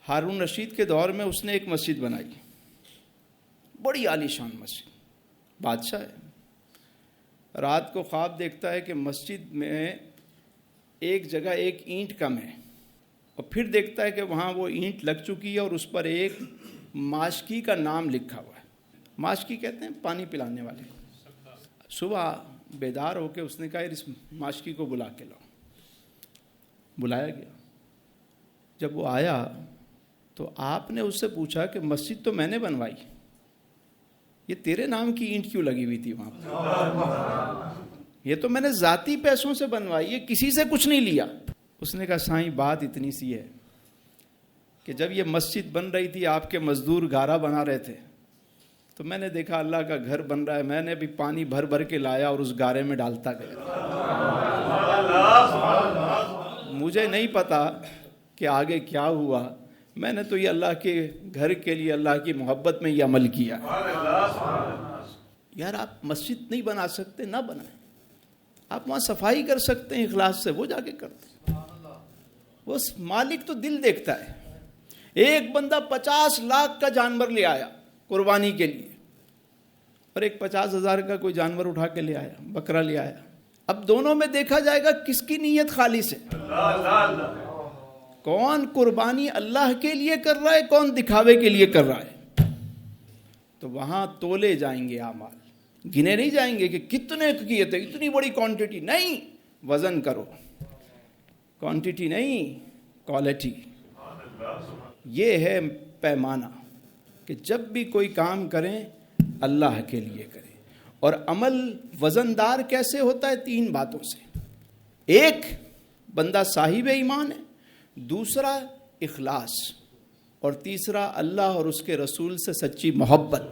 ہارون رشید کے دور میں اس نے ایک مسجد بنائی، بڑی عالی شان مسجد، بادشاہ ہے۔ رات کو خواب دیکھتا ہے کہ مسجد میں ایک جگہ ایک اینٹ کم ہے، اور پھر دیکھتا ہے کہ وہاں وہ اینٹ لگ چکی ہے اور اس پر ایک ماشکی کا نام لکھا ہوا ہے۔ ماشکی کہتے ہیں پانی پلانے والے کو۔ صبح بیدار ہو کے اس نے کہا اس ماشکی کو بلا کے لاؤ۔ بلایا گیا۔ جب وہ آیا تو آپ نے اس سے پوچھا کہ مسجد تو میں نے بنوائی، یہ تیرے نام کی اینٹ کیوں لگی ہوئی تھی وہاں پر؟ یہ تو میں نے ذاتی پیسوں سے بنوائی ہے، کسی سے کچھ نہیں لیا۔ اس نے کہا سائیں بات اتنی سی ہے کہ جب یہ مسجد بن رہی تھی آپ کے مزدور گارا بنا رہے تھے تو میں نے دیکھا اللہ کا گھر بن رہا ہے، میں نے بھی پانی بھر بھر کے لایا اور اس گارے میں ڈالتا گیا۔ مجھے نہیں پتا کہ آگے کیا ہوا، میں نے تو یہ اللہ کے گھر کے لیے اللہ کی محبت میں یہ عمل کیا۔ یار آپ مسجد نہیں بنا سکتے نہ بنائیں، آپ وہاں صفائی کر سکتے ہیں اخلاص سے، وہ جا کے کرتے ہیں۔ وہ مالک تو دل دیکھتا ہے۔ ایک بندہ 50 لاکھ کا جانور لے آیا قربانی کے لیے، اور ایک 50,000 کا کوئی جانور اٹھا کے لے آیا، بکرا لے آیا۔ اب دونوں میں دیکھا جائے گا کس کی نیت خالص ہے، کون قربانی اللہ کے لیے کر رہا ہے، کون دکھاوے کے لیے کر رہا ہے۔ تو وہاں تولے جائیں گے اعمال، گنے نہیں جائیں گے کہ کتنے کیے تھے، اتنی بڑی کوانٹٹی نہیں، وزن کرو، کوانٹٹی نہیں کوالٹی۔ یہ ہے پیمانہ کہ جب بھی کوئی کام کریں اللہ کے لیے کریں۔ اور عمل وزندار کیسے ہوتا ہے؟ 3 باتوں سے۔ ایک، بندہ صاحب ایمان ہے، دوسرا اخلاص، اور تیسرا اللہ اور اس کے رسول سے سچی محبت۔